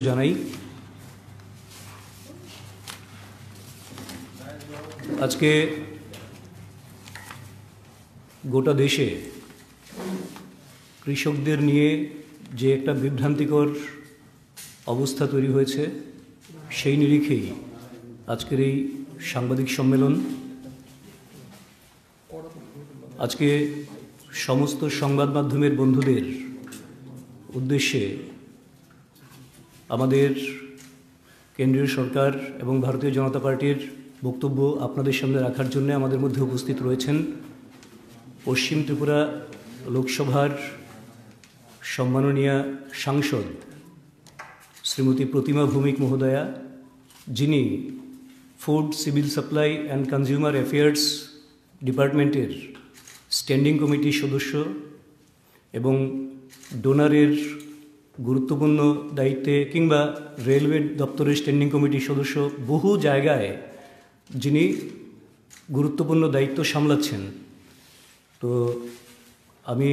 জানাই আজকে গোটা দেশে কৃষকদের নিয়ে যে একটা বিভ্রান্তিকর অবস্থা তৈরি হয়েছে সেই নিরিখেই আজকের এই সাংবাদিক সম্মেলন। আজকে সমস্ত সংবাদ মাধ্যমের বন্ধুদের উদ্দেশ্যে আমাদের কেন্দ্রীয় সরকার এবং ভারতীয় জনতা পার্টির বক্তব্য আপনাদের সামনে রাখার জন্য আমাদের মধ্যে উপস্থিত রয়েছেন পশ্চিম ত্রিপুরা লোকসভার সম্মাননীয় সাংসদ শ্রীমতী প্রতিমা ভৌমিক মহোদয়া, যিনি food, civil supply and consumer affairs ডিপার্টমেন্টের স্ট্যান্ডিং কমিটির সদস্য এবং ডোনারের গুরুত্বপূর্ণ দায়িত্বে কিংবা রেলওয়ে দপ্তরের স্ট্যান্ডিং কমিটির সদস্য, বহু জায়গায় যিনি গুরুত্বপূর্ণ দায়িত্ব সামলাচ্ছেন। তো আমি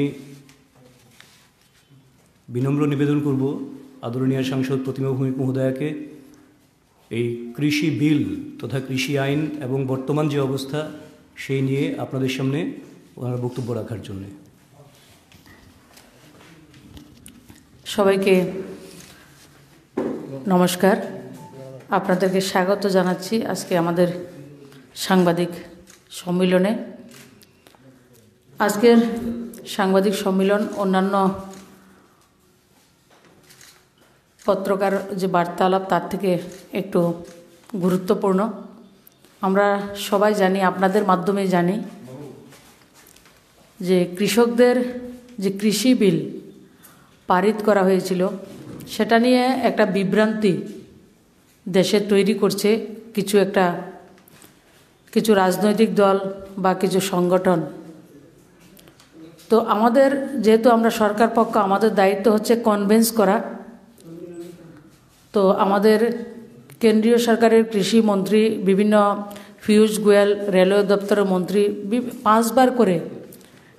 বিনম্র নিবেদন করব আদরণীয় সাংসদ প্রতিমা ভৌমিক মহোদয়াকে এই কৃষি বিল তথা কৃষি আইন এবং বর্তমান যে অবস্থা সেই নিয়ে আপনাদের সামনে ওনার বক্তব্য রাখার জন্যে। সবাইকে নমস্কার, আপনাদেরকে স্বাগত জানাচ্ছি আজকে আমাদের সাংবাদিক সম্মেলনে। আজকের সাংবাদিক সম্মেলন অন্যান্য পত্রকার যে বার্তালাপ তার থেকে একটু গুরুত্বপূর্ণ। আমরা সবাই জানি, আপনাদের মাধ্যমে জানি যে কৃষকদের যে কৃষি বিল পারিত করা হয়েছিল সেটা নিয়ে একটা বিভ্রান্তি দেশে তৈরি করছে কিছু রাজনৈতিক দল বা কিছু সংগঠন। তো আমাদের যেহেতু আমরা সরকার পক্ষ, আমাদের দায়িত্ব হচ্ছে কনভিন্স করা। তো আমাদের কেন্দ্রীয় সরকারের কৃষি মন্ত্রী, বিভিন্ন পীয়ূষ গোয়েল রেলওয়ে দপ্তরের মন্ত্রী 5 বার করে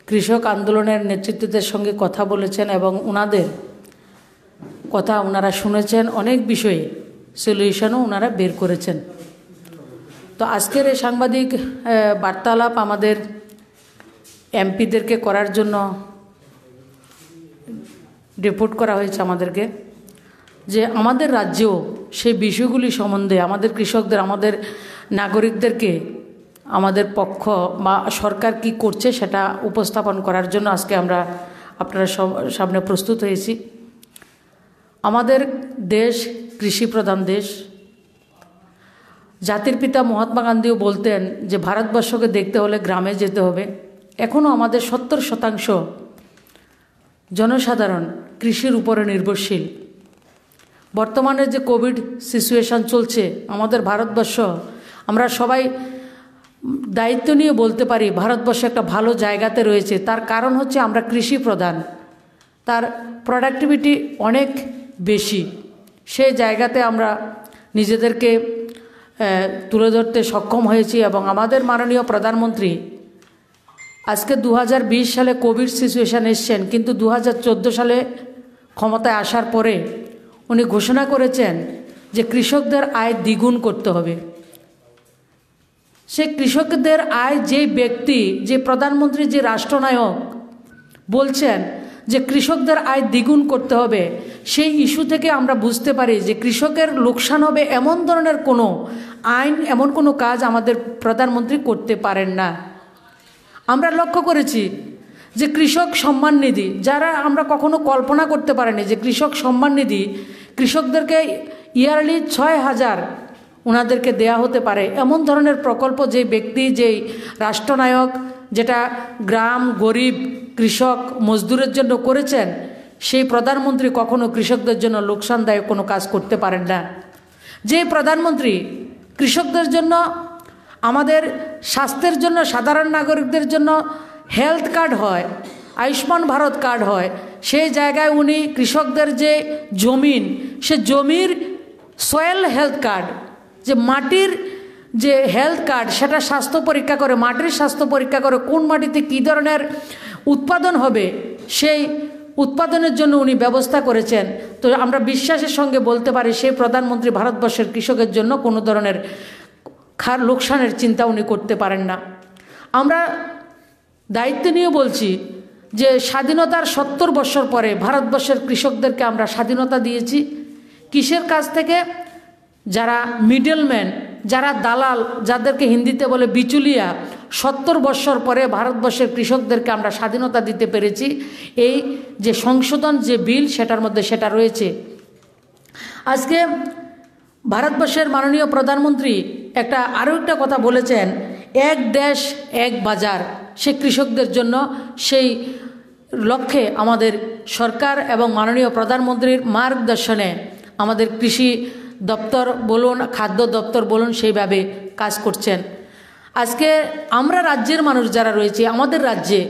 কৃষক আন্দোলনের নেতৃত্বদের সঙ্গে কথা বলেছেন এবং ওনাদের কথা ওনারা শুনেছেন, অনেক বিষয়ে সলিউশনও ওনারা বের করেছেন। তো আজকের এই সাংবাদিক বার্তালাপ আমাদের এমপিদেরকে করার জন্য রিপোর্ট করা হয়েছে আমাদেরকে, যে আমাদের রাজ্যেও সেই বিষয়গুলি সম্বন্ধে আমাদের কৃষকদের, আমাদের নাগরিকদেরকে আমাদের পক্ষ বা সরকার কি করছে সেটা উপস্থাপন করার জন্য আজকে আমরা আপনারা সামনে প্রস্তুত হয়েছি। আমাদের দেশ কৃষি প্রধান দেশ। জাতির পিতা মহাত্মা গান্ধীও বলতেন যে ভারতবর্ষকে দেখতে হলে গ্রামে যেতে হবে। এখনও আমাদের 70% জনসাধারণ কৃষির উপরে নির্ভরশীল। বর্তমানে যে কোভিড সিচুয়েশন চলছে আমাদের ভারতবর্ষ, আমরা সবাই দায়িত্ব নিয়ে বলতে পারি ভারতবর্ষ একটা ভালো জায়গাতে রয়েছে। তার কারণ হচ্ছে আমরা কৃষি প্রধান, তার প্রোডাক্টিভিটি অনেক বেশি। সেই জায়গাতে আমরা নিজেদেরকে তুলে ধরতে সক্ষম হয়েছি এবং আমাদের মাননীয় প্রধানমন্ত্রী আজকে 2020 সালে কোভিড সিচুয়েশান এসছেন, কিন্তু 2014 সালে ক্ষমতায় আসার পরে উনি ঘোষণা করেছেন যে কৃষকদের আয় দ্বিগুণ করতে হবে। সে কৃষকদের আয়, যে ব্যক্তি, যে প্রধানমন্ত্রী, যে রাষ্ট্রনায়ক বলছেন যে কৃষকদের আয় দ্বিগুণ করতে হবে, সেই ইস্যু থেকে আমরা বুঝতে পারি যে কৃষকের লোকসান হবে এমন ধরনের কোনো আইন, এমন কোনো কাজ আমাদের প্রধানমন্ত্রী করতে পারেন না। আমরা লক্ষ্য করেছি যে কৃষক সম্মান নিধি, যারা আমরা কখনো কল্পনা করতে পারিনি যে কৃষক সম্মান নিধি কৃষকদেরকে ইয়ারলি 6,000 ওনাদেরকে দেয়া হতে পারে, এমন ধরনের প্রকল্প যে ব্যক্তি, যেই রাষ্ট্রনায়ক, যেটা গ্রাম, গরিব, কৃষক, মজদুরের জন্য করেছেন, সেই প্রধানমন্ত্রী কখনো কৃষকদের জন্য লোকসানদায়ক কোনো কাজ করতে পারেন না। যে প্রধানমন্ত্রী কৃষকদের জন্য, আমাদের স্বাস্থ্যের জন্য, সাধারণ নাগরিকদের জন্য হেলথ কার্ড হয়, আয়ুষ্মান ভারত কার্ড হয়, সেই জায়গায় উনি কৃষকদের যে জমিন, সে জমির সয়েল হেলথ কার্ড, যে মাটির যে হেলথ কার্ড, সেটা স্বাস্থ্য পরীক্ষা করে, মাটির স্বাস্থ্য পরীক্ষা করে কোন মাটিতে কী ধরনের উৎপাদন হবে সেই উৎপাদনের জন্য উনি ব্যবস্থা করেছেন। তো আমরা বিশ্বাসের সঙ্গে বলতে পারি সেই প্রধানমন্ত্রী ভারতবর্ষের কৃষকের জন্য কোনো ধরনের লোকসানের চিন্তা উনি করতে পারেন না। আমরা দায়িত্ব নিয়ে বলছি যে স্বাধীনতার 70 বছর পরে ভারতবর্ষের কৃষকদেরকে আমরা স্বাধীনতা দিয়েছি কিসের কাছ থেকে? যারা মিডলম্যান, যারা দালাল, যাদেরকে হিন্দিতে বলে বিচুলিয়া, 70 বছর পরে ভারতবর্ষের কৃষকদেরকে আমরা স্বাধীনতা দিতে পেরেছি। এই যে সংশোধন যে বিল সেটার মধ্যে সেটা রয়েছে। আজকে ভারতবর্ষের মাননীয় প্রধানমন্ত্রী আরও একটা কথা বলেছেন, এক দেশ এক বাজার। সে কৃষকদের জন্য সেই লক্ষ্যে আমাদের সরকার এবং মাননীয় প্রধানমন্ত্রীর মার্গদর্শনে আমাদের কৃষি দপ্তর বলুন, খাদ্য দপ্তর বলুন, সেইভাবে কাজ করছেন। আজকে আমরা রাজ্যের মানুষ যারা রয়েছে, আমাদের রাজ্যে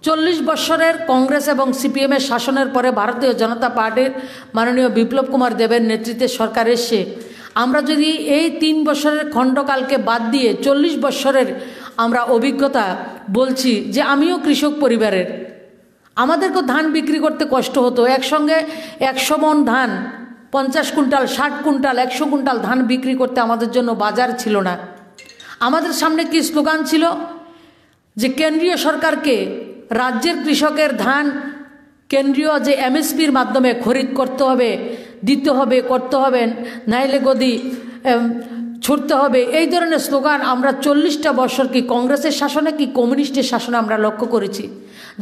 40 বছরের কংগ্রেস এবং সিপিএমের শাসনের পরে ভারতীয় জনতা পার্টির মাননীয় বিপ্লব কুমার দেবের নেতৃত্বে সরকার এসছে। আমরা যদি এই 3 বছরের খণ্ডকালকে বাদ দিয়ে 40 বছরের আমরা অভিজ্ঞতা বলছি, যে আমিও কৃষক পরিবারের, আমাদেরকেও ধান বিক্রি করতে কষ্ট হতো। একসঙ্গে 100 মণ ধান, 50 কুইন্টাল, 60 কুইন্টাল, 100 কুইন্টাল ধান বিক্রি করতে আমাদের জন্য বাজার ছিল না। আমাদের সামনে কি স্লোগান ছিল? যে কেন্দ্রীয় সরকারকে রাজ্যের কৃষকের ধান কেন্দ্রীয় যে এমএসপির মাধ্যমে খরিদ করতে হবে, দিতে হবে, করতে হবে, নাইলে গদি ছুটতে হবে। এই ধরনের স্লোগান আমরা 40টা বছর কি কংগ্রেসের শাসনে কি কমিউনিস্টের শাসনে আমরা লক্ষ্য করেছি।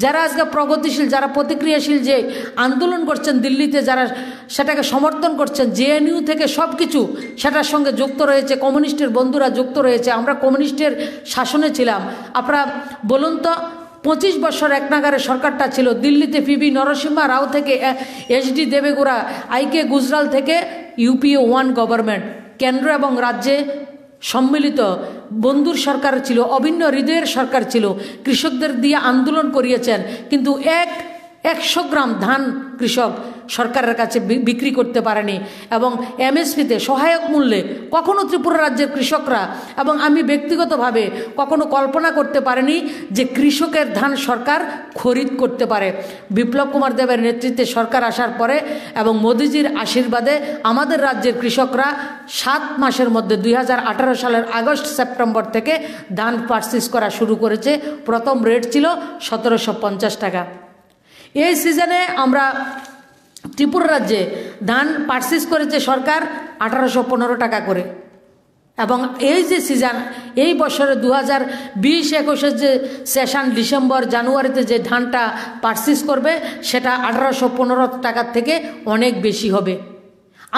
যারা আজকে প্রগতিশীল, যারা প্রতিক্রিয়াশীল যে আন্দোলন করছেন দিল্লিতে, যারা সেটাকে সমর্থন করছেন, জেএনইউ থেকে সব কিছু সেটার সঙ্গে যুক্ত রয়েছে, কমিউনিস্টের বন্ধুরা যুক্ত রয়েছে। আমরা কমিউনিস্টের শাসনে ছিলাম। আপনারা বলুন তো, 25 বছর এক নাগারে সরকারটা ছিল। দিল্লিতে পিবি নরসিম্হা রাও থেকে এইচডি দেবেগৌড়া, আইকে গুজরাল থেকে ইউপিএ 1 গভর্নমেন্ট, কেন্দ্র এবং রাজ্যে সম্মিলিত বন্ধুর সরকার ছিল, অভিন্ন হৃদয়ের সরকার ছিল। কৃষকদের দিয়ে আন্দোলন করিয়েছেন, কিন্তু 100 গ্রাম ধান কৃষক সরকারের কাছে বিক্রি করতে পারেনি। এবং এমএসপিতে সহায়ক মূল্যে কখনো ত্রিপুরা রাজ্যের কৃষকরা এবং আমি ব্যক্তিগতভাবে কখনো কল্পনা করতে পারিনি যে কৃষকের ধান সরকার খরিদ করতে পারে। বিপ্লব কুমার দেবের নেতৃত্বে সরকার আসার পরে এবং মোদিজির আশীর্বাদে আমাদের রাজ্যের কৃষকরা 7 মাসের মধ্যে 2018 সালের আগস্ট সেপ্টেম্বর থেকে ধান পারচেজ করা শুরু করেছে। প্রথম রেট ছিল 1750 টাকা। এই সিজনে আমরা ত্রিপুরা রাজ্যে ধান পারচেজ করেছে সরকার 1815 টাকা করে। এবং এই যে সিজন, এই বছরে 2020-21 যে সেশন ডিসেম্বর জানুয়ারিতে যে ধানটা পারচেজ করবে সেটা 1815 টাকার থেকে অনেক বেশি হবে।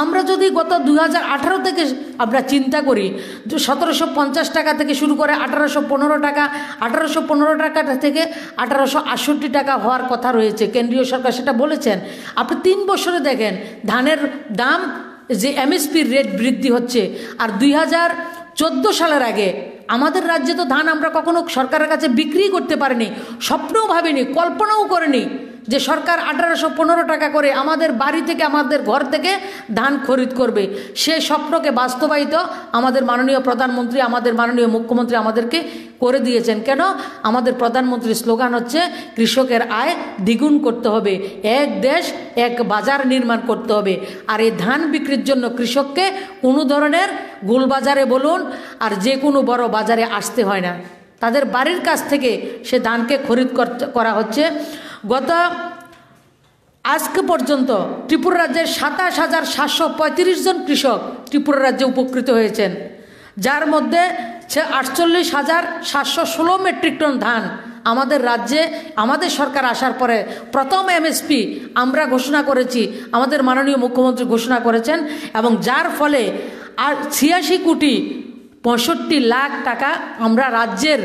আমরা যদি গত 2018 থেকে আমরা চিন্তা করি, 1750 টাকা থেকে শুরু করে 1815 টাকা, 1815 টাকা থেকে 1868 টাকা হওয়ার কথা রয়েছে। কেন্দ্রীয় সরকার সেটা বলেছেন। আপনি 3 বছরে দেখেন ধানের দাম যে এমএসপির রেট বৃদ্ধি হচ্ছে। আর 2014 সালের আগে আমাদের রাজ্যে তো ধান আমরা কখনো সরকারের কাছে বিক্রি করতে পারিনি, স্বপ্নও ভাবিনি, কল্পনাও করিনি যে সরকার 1815 টাকা করে আমাদের বাড়ি থেকে, আমাদের ঘর থেকে ধান খরিদ করবে। সেই স্বপ্নকে বাস্তবায়িত আমাদের মাননীয় প্রধানমন্ত্রী, আমাদের মাননীয় মুখ্যমন্ত্রী আমাদেরকে করে দিয়েছেন। কেন? আমাদের প্রধানমন্ত্রীর স্লোগান হচ্ছে কৃষকের আয় দ্বিগুণ করতে হবে, এক দেশ এক বাজার নির্মাণ করতে হবে। আর এই ধান বিক্রির জন্য কৃষককে কোনো ধরনের গোলবাজারে বলুন আর যে কোনো বড় বাজারে আসতে হয় না, তাদের বাড়ির কাছ থেকে সে ধানকে খরিদ করা হচ্ছে। গত আজকে পর্যন্ত ত্রিপুরা রাজ্যের 27,735 জন কৃষক ত্রিপুরা রাজ্যে উপকৃত হয়েছেন, যার মধ্যে 48,716 মেট্রিক টন ধান আমাদের রাজ্যে আমাদের সরকার আসার পরে প্রথম এমএসপি আমরা ঘোষণা করেছি, আমাদের মাননীয় মুখ্যমন্ত্রী ঘোষণা করেছেন। এবং যার ফলে আর 86 কোটি 65 লাখ টাকা আমরা রাজ্যের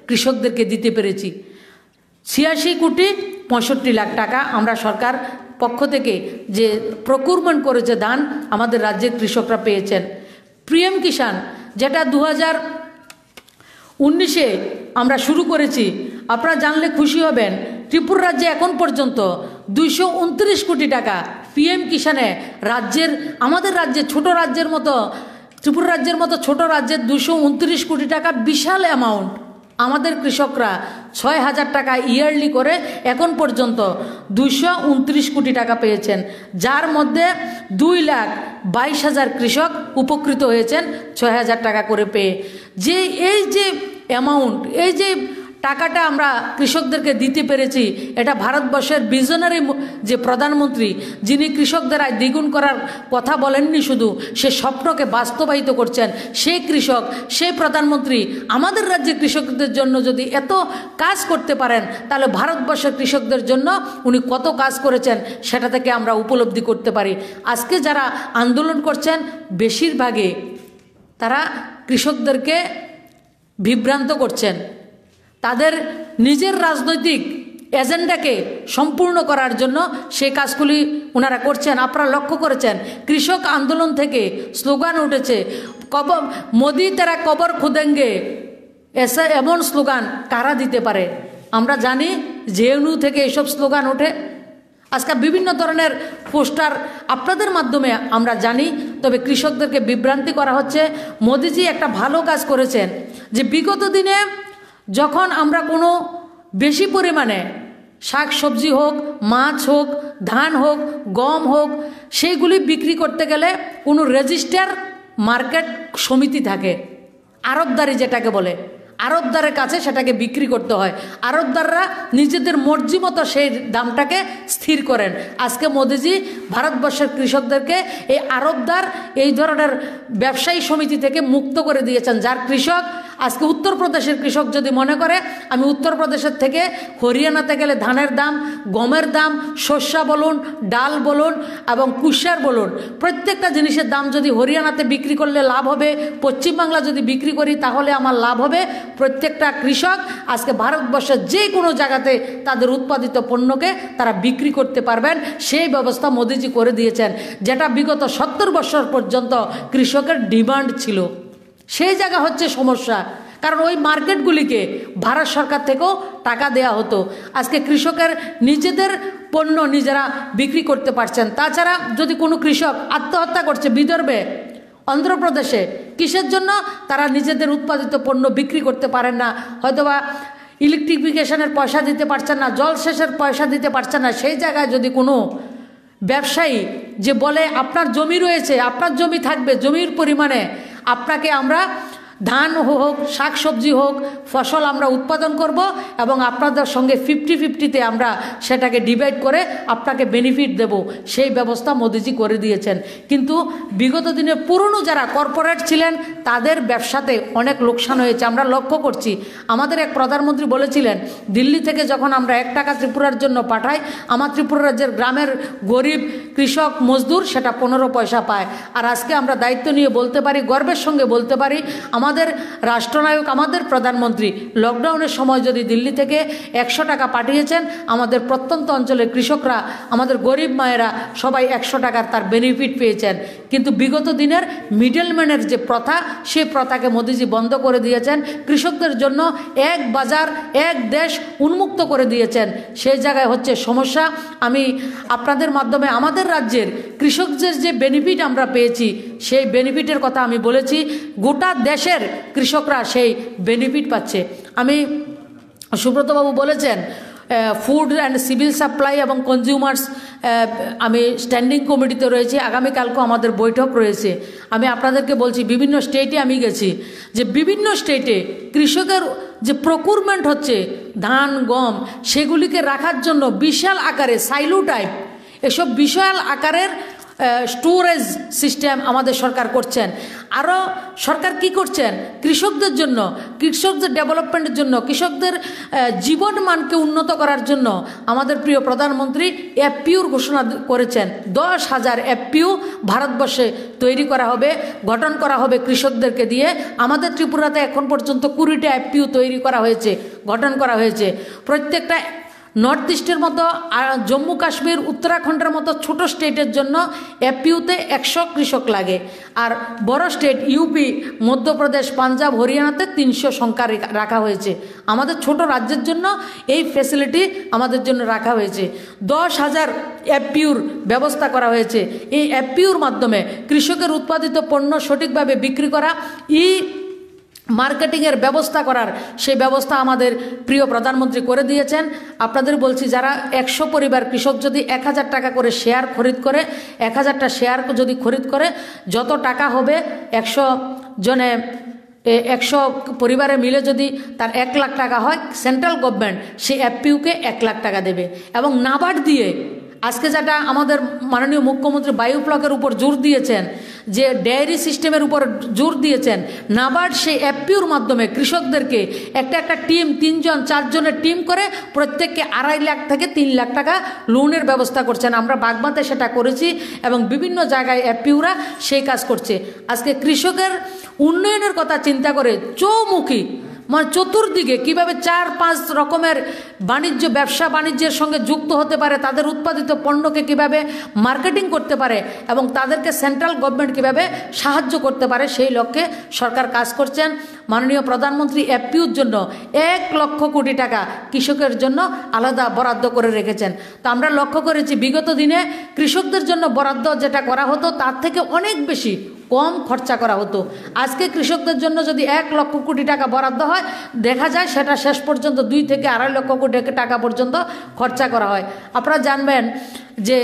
কৃষকদেরকে দিতে পেরেছি। 86 কোটি 65 লাখ টাকা আমরা সরকার পক্ষ থেকে যে প্রকিউরমেন্ট করেছে ধান আমাদের রাজ্যের কৃষকরা পেয়েছেন। পিএম কিষাণ যেটা 2019-এ আমরা শুরু করেছি, আপনারা জানলে খুশি হবেন, ত্রিপুরা রাজ্যে এখন পর্যন্ত 229 কোটি টাকা পিএম কিষাণে রাজ্যের, আমাদের রাজ্যে ছোট রাজ্যের মতো, ত্রিপুরা রাজ্যের মতো ছোট রাজ্যের 229 কোটি টাকা বিশাল অ্যামাউন্ট আমাদের কৃষকরা 6,000 টাকা ইয়ারলি করে এখন পর্যন্ত 229 কোটি টাকা পেয়েছেন, যার মধ্যে 2,22,000 কৃষক উপকৃত হয়েছেন 6,000 টাকা করে পেয়ে। যে এই যে অ্যামাউন্ট, এই যে টাকাটা আমরা কৃষকদেরকে দিতে পেরেছি, এটা ভারতবর্ষের ভিশনারি যে প্রধানমন্ত্রী, যিনি কৃষকদের আয় দ্বিগুণ করার কথা বলেননি, শুধু সে স্বপ্নকে বাস্তবায়িত করছেন, সেই কৃষক, সেই প্রধানমন্ত্রী আমাদের রাজ্যে কৃষকদের জন্য যদি এত কাজ করতে পারেন, তাহলে ভারতবর্ষের কৃষকদের জন্য উনি কত কাজ করেছেন সেটা থেকে আমরা উপলব্ধি করতে পারি। আজকে যারা আন্দোলন করছেন বেশিরভাগই তারা কৃষকদেরকে বিভ্রান্ত করছেন, তাদের নিজের রাজনৈতিক এজেন্ডাকে সম্পূর্ণ করার জন্য সেই কাজগুলি ওনারা করছেন। আপনারা লক্ষ্য করেছেন কৃষক আন্দোলন থেকে স্লোগান উঠেছে, কবর মোদি তেরা কবর খুদেঙ্গে, এমন স্লোগান কারা দিতে পারে? আমরা জানি জেএনইউ থেকে এসব স্লোগান ওঠে। আজকে বিভিন্ন ধরনের পোস্টার আপনাদের মাধ্যমে আমরা জানি, তবে কৃষকদেরকে বিভ্রান্তি করা হচ্ছে। মোদিজি একটা ভালো কাজ করেছেন যে বিগত দিনে যখন আমরা কোনো বেশি পরিমাণে শাক সবজি হোক, মাছ হোক, ধান হোক, গম হোক, সেইগুলি বিক্রি করতে গেলে কোনো রেজিস্টার মার্কেট সমিতি থাকে, আড়তদারি যেটাকে বলে, আড়তদারের কাছে সেটাকে বিক্রি করতে হয়। আড়তদাররা নিজেদের মর্জি মতো সেই দামটাকে স্থির করেন। আজকে মোদিজি ভারতবর্ষের কৃষকদেরকে এই আড়তদার, এই ধরনের ব্যবসায়ী সমিতি থেকে মুক্ত করে দিয়েছেন, যার কৃষক আজকে উত্তরপ্রদেশের কৃষক যদি মনে করে আমি উত্তরপ্রদেশের থেকে হরিয়ানাতে গেলে ধানের দাম, গমের দাম, শস্য বলুন, ডাল বলুন এবং কুশার বলুন, প্রত্যেকটা জিনিসের দাম যদি হরিয়ানাতে বিক্রি করলে লাভ হবে, পশ্চিমবাংলা যদি বিক্রি করি তাহলে আমার লাভ হবে। প্রত্যেকটা কৃষক আজকে ভারতবর্ষের যে কোনো জায়গাতে তাদের উৎপাদিত পণ্যকে তারা বিক্রি করতে পারবেন, সেই ব্যবস্থা মোদিজি করে দিয়েছেন, যেটা বিগত 70 বছর পর্যন্ত কৃষকের ডিমান্ড ছিল। সেই জায়গা হচ্ছে সমস্যা, কারণ ওই মার্কেটগুলিকে ভারত সরকার থেকেও টাকা দেয়া হতো। আজকে কৃষকের নিজেদের পণ্য নিজেরা বিক্রি করতে পারছেন। তাছাড়া যদি কোনো কৃষক আত্মহত্যা করছে বিদর্ভে, অন্ধ্রপ্রদেশে, কিসের জন্য? তারা নিজেদের উৎপাদিত পণ্য বিক্রি করতে পারেন না, হয়তোবা ইলেকট্রিফিকেশনের পয়সা দিতে পারছেন না, জলসেচের পয়সা দিতে পারছেন না। সেই জায়গায় যদি কোনো ব্যবসায়ী যে বলে আপনার জমি রয়েছে, আপনার জমি থাকবে, জমির পরিমাণে আপনাকে আমরা ধান হোক, শাক সবজি হোক, ফসল আমরা উৎপাদন করব এবং আপনাদের সঙ্গে 50-50-তে আমরা সেটাকে ডিভাইড করে আপনাকে বেনিফিট দেব, সেই ব্যবস্থা মোদিজি করে দিয়েছেন। কিন্তু বিগত দিনে পুরনো যারা কর্পোরেট ছিলেন তাদের ব্যবসাতে অনেক লোকসান হয়েছে, আমরা লক্ষ্য করছি। আমাদের এক প্রধানমন্ত্রী বলেছিলেন দিল্লি থেকে যখন আমরা 1 টাকা ত্রিপুরার জন্য পাঠাই, আমার ত্রিপুরা রাজ্যের গ্রামের গরিব কৃষক মজদুর সেটা 15 পয়সা পায়। আর আজকে আমরা দায়িত্ব নিয়ে বলতে পারি, গর্বের সঙ্গে বলতে পারি, আমাদের রাষ্ট্রনায়ক, আমাদের প্রধানমন্ত্রী লকডাউনের সময় যদি দিল্লি থেকে 100 টাকা পাঠিয়েছেন, আমাদের প্রত্যন্ত অঞ্চলের কৃষকরা, আমাদের গরিব মায়েরা সবাই 100 টাকার তার বেনিফিট পেয়েছেন। কিন্তু বিগত দিনের মিডলম্যানের যে প্রথা, সেই প্রথাকে মোদিজি বন্ধ করে দিয়েছেন, কৃষকদের জন্য এক বাজার, এক দেশ উন্মুক্ত করে দিয়েছেন। সেই জায়গায় হচ্ছে সমস্যা। আমি আপনাদের মাধ্যমে আমাদের রাজ্যের কৃষকদের যে বেনিফিট আমরা পেয়েছি, সেই বেনিফিটের কথা আমি বলেছি। গোটা দেশের কৃষকরা সেই বেনিফিট পাচ্ছে। আমি সুব্রতবাবু বলেছেন ফুড অ্যান্ড সিভিল সাপ্লাই এবং কনজিউমার্স, আমি স্ট্যান্ডিং কমিটিতে রয়েছি, আগামীকালকেও আমাদের বৈঠক রয়েছে। আমি আপনাদেরকে বলছি, বিভিন্ন স্টেটে আমি গেছি, যে বিভিন্ন স্টেটে কৃষকের যে প্রকুরমেন্ট হচ্ছে ধান, গম, সেগুলিকে রাখার জন্য বিশাল আকারে সাইলো টাইপ, এসব বিশাল আকারের স্টোরেজ সিস্টেম আমাদের সরকার করছেন। আরও সরকার কি করছেন? কৃষকদের জন্য, কৃষকদের ডেভেলপমেন্টের জন্য, কৃষকদের জীবন মানকে উন্নত করার জন্য আমাদের প্রিয় প্রধানমন্ত্রী এফপিউর ঘোষণা করেছেন। 10,000 এফপিউ ভারতবর্ষে তৈরি করা হবে, গঠন করা হবে কৃষকদেরকে দিয়ে। আমাদের ত্রিপুরাতে এখন পর্যন্ত 20টা এফপিউ তৈরি করা হয়েছে, গঠন করা হয়েছে। প্রত্যেকটা নর্থ ইস্টের মতো, জম্মু কাশ্মীর, উত্তরাখণ্ডের মতো ছোট স্টেটের জন্য এফপিউতে 100 কৃষক লাগে। আর বড় স্টেট ইউপি, মধ্যপ্রদেশ, পাঞ্জাব, হরিয়ানাতে 300 সংখ্যা রাখা হয়েছে। আমাদের ছোট রাজ্যের জন্য এই ফ্যাসিলিটি আমাদের জন্য রাখা হয়েছে। 10,000 এফপিউর ব্যবস্থা করা হয়েছে। এই এফপিউর মাধ্যমে কৃষকের উৎপাদিত পণ্য সঠিকভাবে বিক্রি করা, মার্কেটিংয়ের ব্যবস্থা করার সেই ব্যবস্থা আমাদের প্রিয় প্রধানমন্ত্রী করে দিয়েছেন। আপনাদের বলছি, যারা 100 পরিবার কৃষক যদি 1000 টাকা করে শেয়ার খরিদ করে, 1000টা শেয়ার যদি খরিদ করে, যত টাকা হবে 100 জনে 100 পরিবারে মিলে যদি তার 1 লাখ টাকা হয়, সেন্ট্রাল গভর্নমেন্ট সেই এফপিইউকে 1 লাখ টাকা দেবে। এবং নাবার্ড দিয়ে আজকে যেটা আমাদের মাননীয় মুখ্যমন্ত্রী বায়োফ্লকের উপর জোর দিয়েছেন, যে ডেয়ারি সিস্টেমের উপর জোর দিয়েছেন, নাবার্ড সেই এফপিইউর মাধ্যমে কৃষকদেরকে একটা টিম 3 জন 4 জনের টিম করে প্রত্যেককে 2.5 লাখ থেকে 3 লাখ টাকা লোনের ব্যবস্থা করছেন। আমরা বাগমাতে সেটা করেছি এবং বিভিন্ন জায়গায় এফপিইউরা সেই কাজ করছে। আজকে কৃষকের উন্নয়নের কথা চিন্তা করে চৌমুখী, মানে চতুর্দিকে কিভাবে 4-5 রকমের ব্যবসা বাণিজ্যের সঙ্গে যুক্ত হতে পারে, তাদের উৎপাদিত পণ্যকে কিভাবে মার্কেটিং করতে পারে এবং তাদেরকে সেন্ট্রাল গভর্নমেন্ট কিভাবে সাহায্য করতে পারে, সেই লক্ষ্যে সরকার কাজ করছেন। মাননীয় প্রধানমন্ত্রী এফপিইউর জন্য 1 লক্ষ কোটি টাকা কৃষকের জন্য আলাদা বরাদ্দ করে রেখেছেন। তো আমরা লক্ষ্য করেছি বিগত দিনে কৃষকদের জন্য বরাদ্দ যেটা করা হতো তার থেকে অনেক বেশি কম খরচা করা হতো। আজকে কৃষকদের জন্য যদি 1 লক্ষ কোটি টাকা বরাদ্দ হয়, দেখা যায় সেটা শেষ পর্যন্ত 2 থেকে 2.5 লক্ষ কোটি টাকা পর্যন্ত খরচা করা হয়। আপনারা জানবেন যে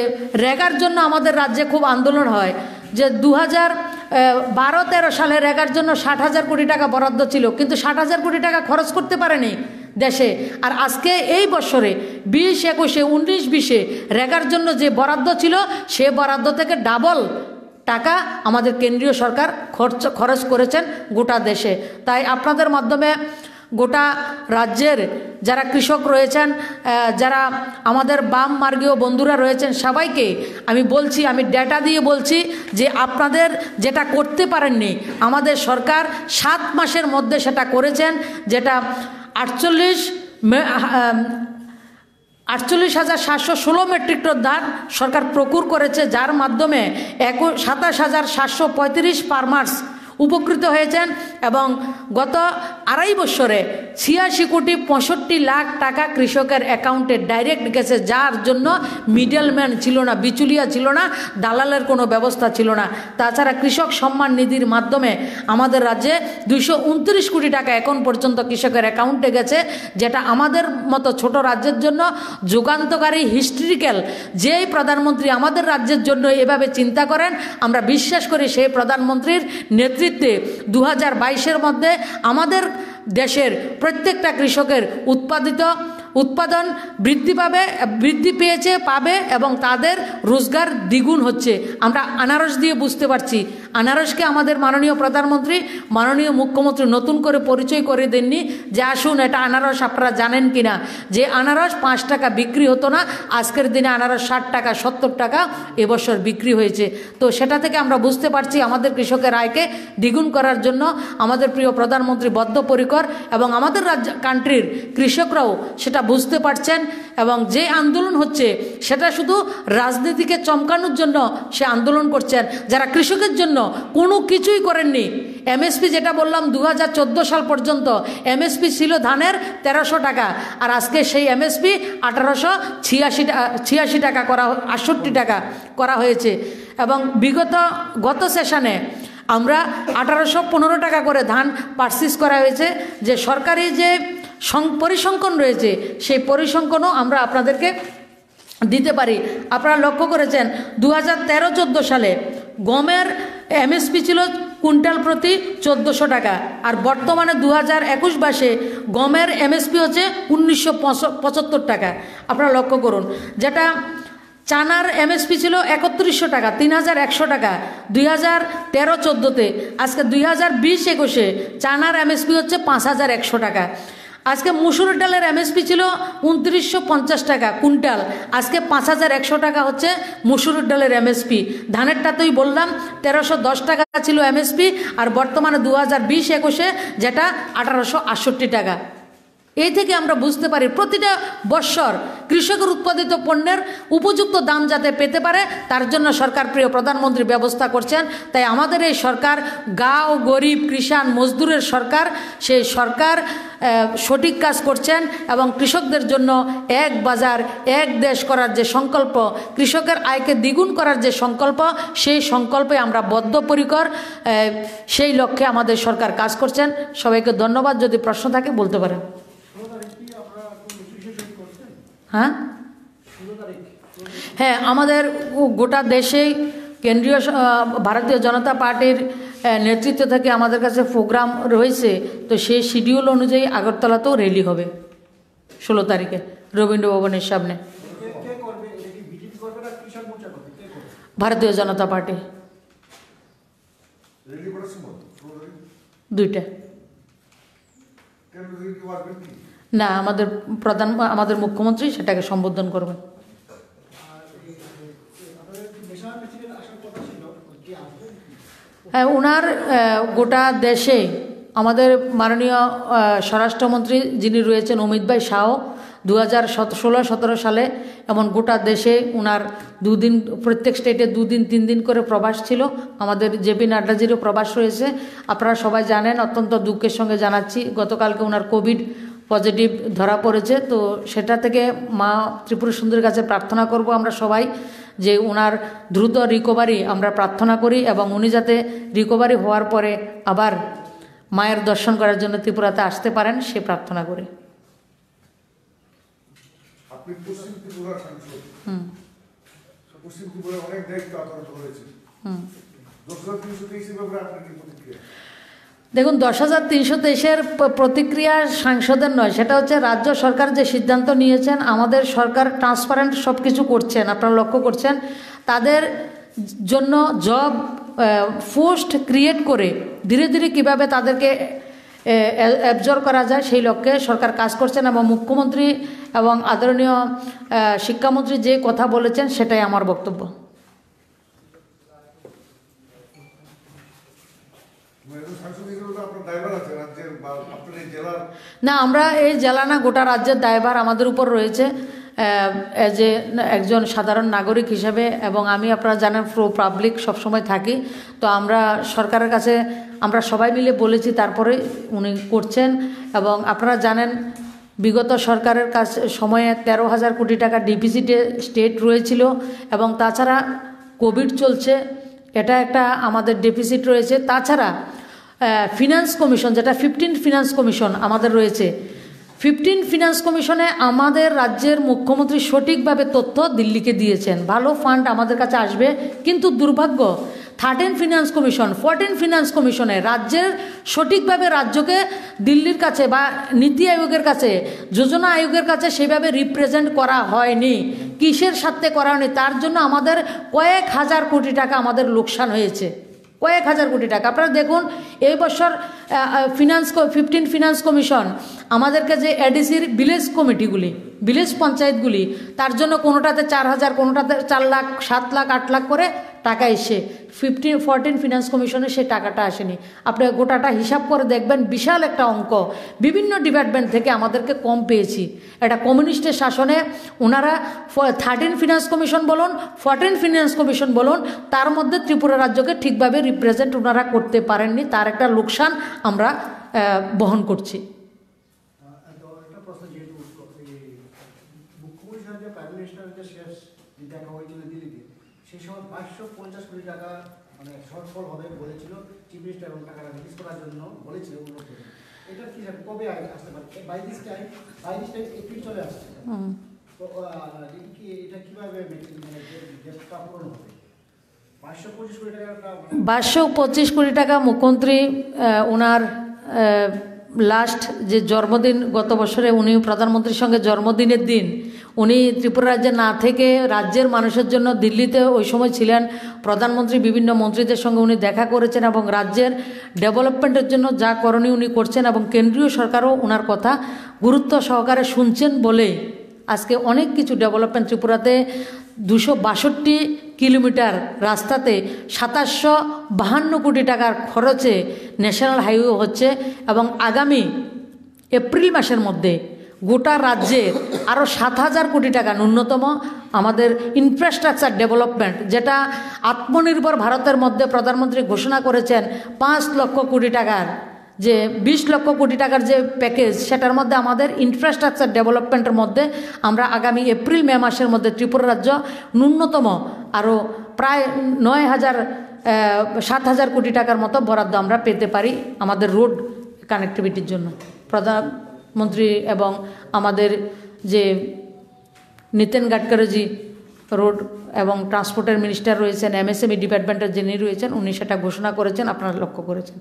রেগার জন্য আমাদের রাজ্যে খুব আন্দোলন হয়, যে 2012-13 সালে রেগার জন্য 60,000 কোটি টাকা বরাদ্দ ছিল, কিন্তু 60,000 কোটি টাকা খরচ করতে পারেনি দেশে। আর আজকে এই বছরে 20-21-এ 19-20-এ রেগার জন্য যে বরাদ্দ ছিল, সে বরাদ্দ থেকে ডাবল টাকা আমাদের কেন্দ্রীয় সরকার খরচ করেছেন গোটা দেশে। তাই আপনাদের মাধ্যমে গোটা রাজ্যের যারা কৃষক রয়েছেন, যারা আমাদের বাম মার্গীয় বন্ধুরা রয়েছেন, সবাইকে আমি বলছি, আমি ডেটা দিয়ে বলছি যে আপনাদের যেটা করতে পারেননি আমাদের সরকার 7 মাসের মধ্যে সেটা করেছেন, যেটা 48,716 মেট্রিক টন ধান সরকার প্রকুর করেছে, যার মাধ্যমে 27,735 ফার্মার্স উপকৃত হয়েছেন। এবং গত 2.5 বছরে 86,65,00,000 টাকা কৃষকের অ্যাকাউন্টে ডাইরেক্ট গেছে, যার জন্য মিডলম্যান ছিল না, বিচুলিয়া ছিল না, দালালের কোনো ব্যবস্থা ছিল না। তাছাড়া কৃষক সম্মান নিধির মাধ্যমে আমাদের রাজ্যে 229 কোটি টাকা এখন পর্যন্ত কৃষকের অ্যাকাউন্টে গেছে, যেটা আমাদের মতো ছোট রাজ্যের জন্য যুগান্তকারী, হিস্ট্রিক্যাল। যেই প্রধানমন্ত্রী আমাদের রাজ্যের জন্য এভাবে চিন্তা করেন, আমরা বিশ্বাস করি সেই প্রধানমন্ত্রীর নেতৃত্বে 2022-এর মধ্যে আমাদের দেশের প্রত্যেকটা কৃষকের উৎপাদন বৃদ্ধি পাবে এবং তাদের রোজগার দ্বিগুণ হচ্ছে। আমরা আনারস দিয়ে বুঝতে পারছি, আনারসকে আমাদের মাননীয় প্রধানমন্ত্রী, মাননীয় মুখ্যমন্ত্রী নতুন করে পরিচয় করে দেননি যে আসুন এটা আনারস। আপনারা জানেন কিনা যে আনারস 5 টাকা বিক্রি হতো না, আজকের দিনে আনারস 60 টাকা 70 টাকা এবছর বিক্রি হয়েছে। তো সেটা থেকে আমরা বুঝতে পারছি আমাদের কৃষকের আয়কে দ্বিগুণ করার জন্য আমাদের প্রিয় প্রধানমন্ত্রী বদ্ধপরিকর, এবং আমাদের কান্ট্রির কৃষকরাও সেটা বুঝতে পারছেন। এবং যে আন্দোলন হচ্ছে সেটা শুধু রাজনীতিকে চমকানোর জন্য সে আন্দোলন করছেন, যারা কৃষকের জন্য কোনো কিছুই করেননি। এমএসপি যেটা বললাম 2014 সাল পর্যন্ত এমএসপি ছিল ধানের 1300 টাকা, আর আজকে সেই এমএসপি 1886 টাকা 68 টাকা করা হয়েছে। এবং গত সেশনে আমরা 1815 টাকা করে ধান পারচেজ করা হয়েছে। যে সরকারি যে পরিসংখ্যান রয়েছে সেই পরিসংখ্যানও আমরা আপনাদেরকে দিতে পারি। আপনারা লক্ষ্য করেছেন 2013-14 সালে গমের এমএসপি ছিল কুইন্টাল প্রতি 1400 টাকা, আর বর্তমানে 2021-22 গমের এমএসপি হচ্ছে 1975 টাকা। আপনারা লক্ষ্য করুন, যেটা চানার এমএসপি ছিল 3100 টাকা, 3100 টাকা 2013-14-তে। আজকে 2020-21-এ চানার এমএসপি হচ্ছে 5100 টাকা। আজকে মুসুর ডালের এমএসপি ছিল 2950 টাকা কুইন্টাল, আজকে 5100 টাকা হচ্ছে মুসুর ডালের এমএসপি। ধানেরটাতেই বললাম 1310 টাকা ছিল এমএসপি, আর বর্তমানে 2020-21-এ যেটা 1868 টাকা। এই থেকে আমরা বুঝতে পারি প্রতিটা বৎসর কৃষকের উৎপাদিত পণ্যের উপযুক্ত দাম যাতে পেতে পারে তার জন্য সরকার প্রিয় প্রধানমন্ত্রী ব্যবস্থা করছেন। তাই আমাদের এই সরকার গাঁও গরিব কৃষাণ মজদুরের সরকার, সেই সরকার সঠিক কাজ করছেন এবং কৃষকদের জন্য এক বাজার এক দেশ করার যে সংকল্প, কৃষকের আয়কে দ্বিগুণ করার যে সংকল্প, সেই সংকল্পে আমরা বদ্ধপরিকর, সেই লক্ষ্যে আমাদের সরকার কাজ করছেন। সবাইকে ধন্যবাদ। যদি প্রশ্ন থাকে বলতে পারেন। হ্যাঁ, আমাদের গোটা দেশেই কেন্দ্রীয় ভারতীয় জনতা পার্টির নেতৃত্ব থেকে আমাদের কাছে প্রোগ্রাম রয়েছে। তো সেই শিডিউল অনুযায়ী আগরতলাতেও র্যালি হবে 16 তারিখে রবীন্দ্র ভবনের সামনে। ভারতীয় জনতা পার্টি দুইটা না, আমাদের মুখ্যমন্ত্রী সেটাকে সম্বোধন করবেন। হ্যাঁ, ওনার গোটা দেশে আমাদের মাননীয় স্বরাষ্ট্রমন্ত্রী যিনি রয়েছেন অমিত ভাই শাহ 2016-17 সালে এমন গোটা দেশে ওনার 2 দিন, প্রত্যেক স্টেটে 2 দিন 3 দিন করে প্রবাস ছিল। আমাদের জেপি নাড্ডাজিরও প্রবাস রয়েছে। আপনারা সবাই জানেন, অত্যন্ত দুঃখের সঙ্গে জানাচ্ছি গতকালকে ওনার কোভিড পজিটিভ ধরা পড়েছে। তো সেটা থেকে মা ত্রিপুরা সুন্দরীর কাছে প্রার্থনা করব আমরা সবাই যে ওনার দ্রুত রিকভারি আমরা প্রার্থনা করি এবং উনি যাতে রিকভারি হওয়ার পরে আবার মায়ের দর্শন করার জন্য ত্রিপুরাতে আসতে পারেন সে প্রার্থনা করি। দেখুন, 10,323-এর প্রতিক্রিয়া সাংসদের নয়, সেটা হচ্ছে রাজ্য সরকার যে সিদ্ধান্ত নিয়েছেন। আমাদের সরকার ট্রান্সপারেন্ট সব কিছু করছেন, আপনারা লক্ষ্য করছেন। তাদের জন্য জব পোস্ট ক্রিয়েট করে ধীরে ধীরে কীভাবে তাদেরকে অ্যাবজর্ব করা যায় সেই লক্ষ্যে সরকার কাজ করছেন এবং মুখ্যমন্ত্রী এবং আদরণীয় শিক্ষামন্ত্রী যে কথা বলেছেন সেটাই আমার বক্তব্য। না, আমরা এই জেলা না, গোটা রাজ্যের দায়ভার আমাদের উপর রয়েছে এজ এ একজন সাধারণ নাগরিক হিসেবে। এবং আমি, আপনারা জানেন, প্রো পাবলিক সবসময় থাকি। তো আমরা সরকারের কাছে আমরা সবাই মিলে বলেছি, তারপরে উনি করছেন। এবং আপনারা জানেন বিগত সরকারের কাছে সময়ে 13,000 কোটি টাকা ডিফিসিটে স্টেট রয়েছিল এবং তাছাড়া কোভিড চলছে, এটা একটা আমাদের ডেফিসিট রয়েছে। তাছাড়া ফিনান্স কমিশন, যেটা 15 ফিনান্স কমিশন আমাদের রয়েছে, 15 ফিনান্স কমিশনে আমাদের রাজ্যের মুখ্যমন্ত্রী সঠিকভাবে তথ্য দিল্লিকে দিয়েছেন। ভালো ফান্ড আমাদের কাছে আসবে, কিন্তু দুর্ভাগ্য 13 ফিনান্স কমিশন, 14 ফিনান্স কমিশনে রাজ্যের সঠিকভাবে রাজ্যকে দিল্লির কাছে বা নীতি আয়োগের কাছে, যোজনা আয়োগের কাছে সেভাবে রিপ্রেজেন্ট করা হয়নি। কিসের সাথে করা হয়নি, তার জন্য আমাদের কয়েক হাজার কোটি টাকা আমাদের লোকসান হয়েছে, কয়েক হাজার কোটি টাকা। আপনারা দেখুন এই বছর 15 ফিনান্স কমিশন আমাদেরকে যে এডিসির ভিলেজ কমিটিগুলি, ভিলেজ পঞ্চায়েতগুলি, তার জন্য কোনোটাতে 4,000, কোনোটাতে 4 লাখ, 7 লাখ, 8 লাখ করে টাকা এসে 14 ফিনান্স কমিশনে সে টাকাটা আসেনি। আপনি গোটাটা হিসাব করে দেখবেন, বিশাল একটা অঙ্ক বিভিন্ন ডিপার্টমেন্ট থেকে আমাদেরকে কম পেয়েছি। এটা কমিউনিস্টের শাসনে ওনারা 13 ফিনান্স কমিশন বলুন, 14 ফিনান্স কমিশন বলুন, তার মধ্যে ত্রিপুরা রাজ্যকে ঠিকভাবে রিপ্রেজেন্ট ওনারা করতে পারেননি। তার একটা লোকসান আমরা বহন করছি। সেই সময় 550 কোটি টাকা মানে শর্টফল হবে বলেছিল চিফ মিনিস্টার, এবং টাকাটা রিলিজ করার জন্য বলেছিল উন্নত। এটা কি কবে আসতে পারে? বাই দিস টাইম এপ্রিল চলে আসছে। তো এটা কিভাবে ডেটটা পূরণ হবে? 525 কোটি টাকা, 525 কোটি টাকা মুখ্যমন্ত্রী ওনার লাস্ট যে জন্মদিন, গত বছরে উনি প্রধানমন্ত্রীর সঙ্গে জন্মদিনের দিন উনি ত্রিপুরা রাজ্যে না থেকে রাজ্যের মানুষের জন্য দিল্লিতে ওই সময় ছিলেন। প্রধানমন্ত্রী বিভিন্ন মন্ত্রীদের সঙ্গে উনি দেখা করেছেন এবং রাজ্যের ডেভেলপমেন্টের জন্য যা করণীয় উনি করছেন এবং কেন্দ্রীয় সরকারও ওনার কথা গুরুত্ব সহকারে শুনছেন বলে আজকে অনেক কিছু ডেভেলপমেন্ট ত্রিপুরাতে 262 কিলোমিটার রাস্তাতে 2752 কোটি টাকার খরচে ন্যাশনাল হাইওয়ে হচ্ছে এবং আগামী এপ্রিল মাসের মধ্যে গোটা রাজ্যে আরও 7,000 কোটি টাকা ন্যূনতম আমাদের ইনফ্রাস্ট্রাকচার ডেভেলপমেন্ট, যেটা আত্মনির্ভর ভারতের মধ্যে প্রধানমন্ত্রী ঘোষণা করেছেন 5 লক্ষ কোটি টাকার, যে 20 লক্ষ কোটি টাকার যে প্যাকেজ, সেটার মধ্যে আমাদের ইনফ্রাস্ট্রাকচার ডেভেলপমেন্টের মধ্যে আমরা আগামী এপ্রিল মে মাসের মধ্যে ত্রিপুরা রাজ্য ন্যূনতম আরও প্রায় 7,000 কোটি টাকার মতো বরাদ্দ আমরা পেতে পারি আমাদের রোড কানেক্টিভিটির জন্য। প্রধানমন্ত্রী এবং আমাদের যে নীতিন গাডকারিজি রোড এবং ট্রান্সপোর্টের মিনিস্টার রয়েছেন, এমএসএমই ডিপার্টমেন্টের যিনি রয়েছেন, উনি সেটা ঘোষণা করেছেন, আপনারা লক্ষ্য করেছেন।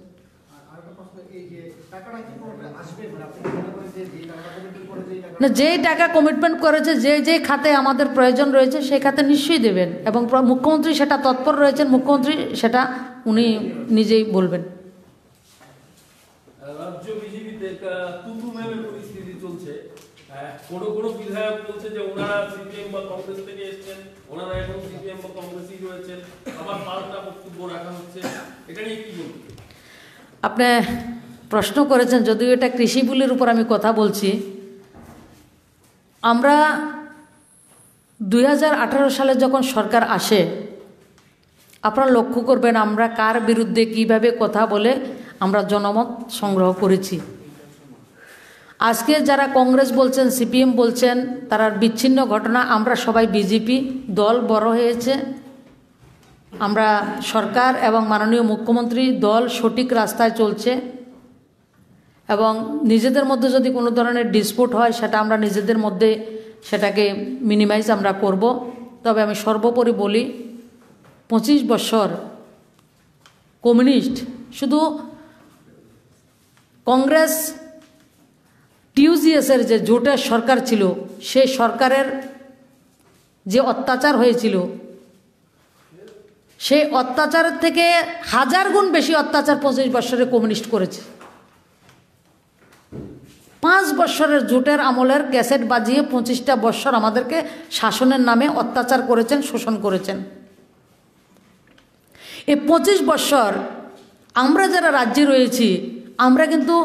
না, যেই টাকা কমিটমেন্ট করেছে, যে খাতে আমাদের প্রয়োজন রয়েছে সেই খাতে নিশ্চয়ই দেবেন, এবং মুখ্যমন্ত্রী সেটা তৎপর রয়েছেন, মুখ্যমন্ত্রী সেটা উনি নিজেই বলবেন। রাজ্য বিজেপিতে তুতুমেমের পরিস্থিতি চলছে। কোনো বিধায়ক বলছে যে ওনারা সিপিএম বা কংগ্রেস থেকে এসেছেন, ওনারা এখন সিপিএম বা কংগ্রেসই রয়েছেন, আবার পাল্টা বক্তব্য রাখা হচ্ছে, এটা নিয়ে কি বলবেন? আপনি প্রশ্ন করেছেন, যদিও এটা কৃষি বিলের উপর আমি কথা বলছি। আমরা 2018 সালে যখন সরকার আসে, আপনারা লক্ষ্য করবেন আমরা কার বিরুদ্ধে কিভাবে কথা বলে আমরা জনমত সংগ্রহ করেছি। আজকে যারা কংগ্রেস বলছেন, সিপিএম বলছেন, তারা বিচ্ছিন্ন ঘটনা। আমরা সবাই বিজেপি দল বড় হয়েছে, আমরা সরকার এবং মাননীয় মুখ্যমন্ত্রী দল সঠিক রাস্তায় চলছে, এবং নিজেদের মধ্যে যদি কোনো ধরনের ডিসপুট হয় সেটা আমরা নিজেদের মধ্যে সেটাকে মিনিমাইজ আমরা করব। তবে আমি সর্বোপরি বলি, 25 বছর কমিউনিস্ট, শুধু কংগ্রেস টিউজিএসের যে জোটের সরকার ছিল, সেই সরকারের যে অত্যাচার হয়েছিল, সেই অত্যাচারের থেকে 1000 গুণ বেশি অত্যাচার 25 বছরে কমিউনিস্ট করেছে। 5 বছরের জোটের আমলের ক্যাসেট বাজিয়ে 25টা বছর আমাদেরকে শাসনের নামে অত্যাচার করেছেন, শোষণ করেছেন। এই 25 বছর আমরা যারা রাজ্যে রয়েছি, আমরা কিন্তু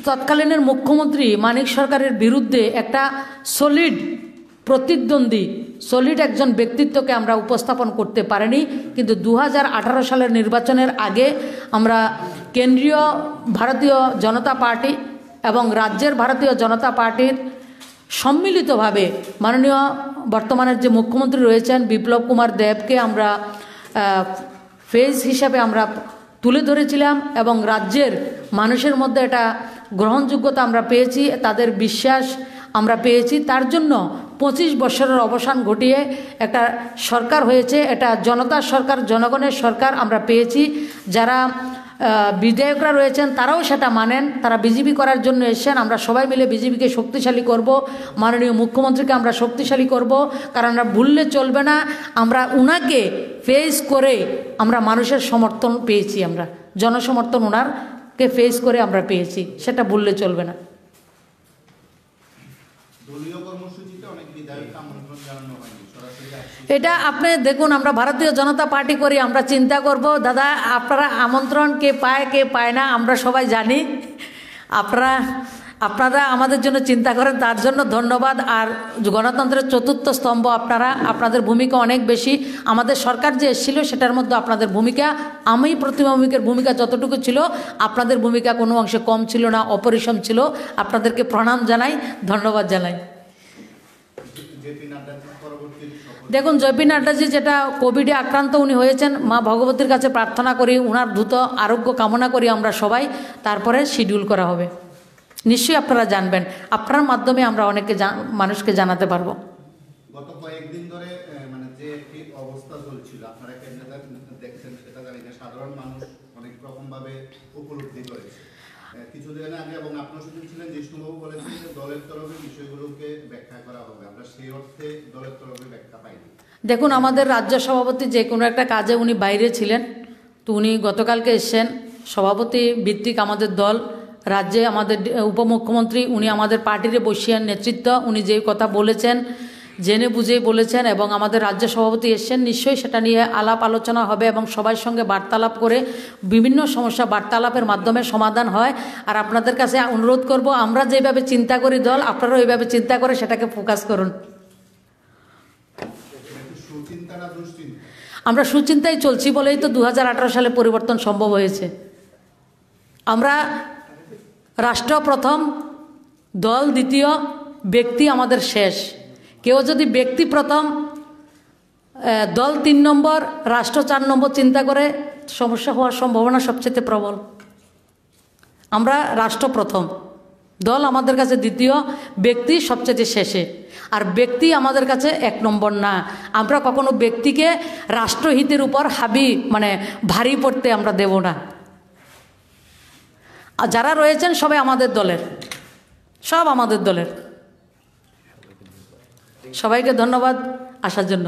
তৎকালীনের মুখ্যমন্ত্রী মানিক সরকারের বিরুদ্ধে একটা সলিড প্রতিদ্বন্দ্বী, সলিড একজন ব্যক্তিত্বকে আমরা উপস্থাপন করতে পারিনি। কিন্তু 2018 সালের নির্বাচনের আগে আমরা কেন্দ্রীয় ভারতীয় জনতা পার্টি এবং রাজ্যের ভারতীয় জনতা পার্টির সম্মিলিতভাবে মাননীয় বর্তমানের যে মুখ্যমন্ত্রী রয়েছেন বিপ্লব কুমার দেবকে আমরা ফেজ হিসাবে আমরা তুলে ধরেছিলাম, এবং রাজ্যের মানুষের মধ্যে এটা গ্রহণযোগ্যতা আমরা পেয়েছি, তাদের বিশ্বাস আমরা পেয়েছি। তার জন্য 25 বছরের অবসান ঘটিয়ে একটা সরকার হয়েছে, এটা জনতার সরকার, জনগণের সরকার আমরা পেয়েছি। যারা বিধায়করা রয়েছেন তারাও সেটা মানেন, তারা বিজেপি করার জন্য এসেছেন। আমরা সবাই মিলে বিজেপিকে শক্তিশালী করব, মাননীয় মুখ্যমন্ত্রীকে আমরা শক্তিশালী করব, কারণ আমরা ভুললে চলবে না। আমরা উনাকে ফেস করে আমরা মানুষের সমর্থন পেয়েছি, আমরা জনসমর্থন ওনারকে ফেস করে আমরা পেয়েছি, সেটা ভুললে চলবে না। এটা আপনি দেখুন, আমরা ভারতীয় জনতা পার্টি করি, আমরা চিন্তা করব। দাদা, আপনারা আমন্ত্রণ কে পায় না আমরা সবাই জানি। আপনারা আমাদের জন্য চিন্তা করেন, তার জন্য ধন্যবাদ। আর গণতন্ত্রের চতুর্থ স্তম্ভ আপনারা, আপনাদের ভূমিকা অনেক বেশি। আমাদের সরকার যে এসেছিল সেটার মধ্যে আপনাদের ভূমিকা, আমি প্রতিমা ভৌমিকের ভূমিকা যতটুকু ছিল, আপনাদের ভূমিকা কোনো অংশে কম ছিল না, অপরিসম ছিল। আপনাদেরকে প্রণাম জানাই, ধন্যবাদ জানাই। দেখুন, জেপি নাড্ডাজি যেটা কোভিডে আক্রান্ত উনি হয়েছেন, মা ভগবতীর কাছে প্রার্থনা করি, ওনার দ্রুত আরোগ্য কামনা করি আমরা সবাই। তারপরে শিডিউল করা হবে, নিশ্চয়ই আপনারা জানবেন। আপনার মাধ্যমে আমরা অনেকে মানুষকে জানাতে পারবো। গত কয়েকদিন ধরে মানে যে একটি অবস্থা চলছিল, আপনারা কেমন দেখছেন সেটা জানি না, সাধারণ মানুষ অনেক রকম ভাবে উপলব্ধি করেছে কিছুদিন আগে, এবং আপনারা শুনেছিলেন জিষ্ণুবাবু বলেছেন যে দলের তরফে বিষয়গুলোকে ব্যাখ্যা করা হবে। আমরা সেই অর্থে দলের তরফে ব্যাখ্যা পাইনি। দেখুন, আমাদের রাজ্য সভাপতি যে কোনো একটা কাজে উনি বাইরে ছিলেন, তো উনি গতকালকে এসছেন। সভাপতি ভিত্তিক আমাদের দল, রাজ্যে আমাদের উপমুখ্যমন্ত্রী উনি আমাদের পার্টিতে বসিয়ে নেতৃত্ব, উনি যে কথা বলেছেন জেনে বুঝেই বলেছেন এবং আমাদের রাজ্য সভাপতি এসছেন, নিশ্চয়ই সেটা নিয়ে আলাপ আলোচনা হবে এবং সবার সঙ্গে বার্তালাপ করে বিভিন্ন সমস্যা বার্তালাপের মাধ্যমে সমাধান হয়। আর আপনাদের কাছে অনুরোধ করব, আমরা যেভাবে চিন্তা করি দল, আপনারাও এইভাবে চিন্তা করে সেটাকে ফোকাস করুন। আমরা সুচিন্তায় চলছি বলেই তো 2018 সালে পরিবর্তন সম্ভব হয়েছে। আমরা রাষ্ট্র প্রথম, দল দ্বিতীয়, ব্যক্তি আমাদের শেষ। কেউ যদি ব্যক্তি প্রথম, দল 3 নম্বর, রাষ্ট্র 4 নম্বর চিন্তা করে, সমস্যা হওয়ার সম্ভাবনা সবচেয়ে প্রবল। আমরা রাষ্ট্র প্রথম, দল আমাদের কাছে দ্বিতীয়, ব্যক্তি সবচেয়ে শেষে। আর ব্যক্তি আমাদের কাছে 1 নম্বর না। আমরা কখনো ব্যক্তিকে রাষ্ট্রহিতের উপর ভারী পড়তে আমরা দেব না। আর যারা রয়েছেন সবাই আমাদের দলের, সব আমাদের দলের। সবাইকে ধন্যবাদ আসার জন্য।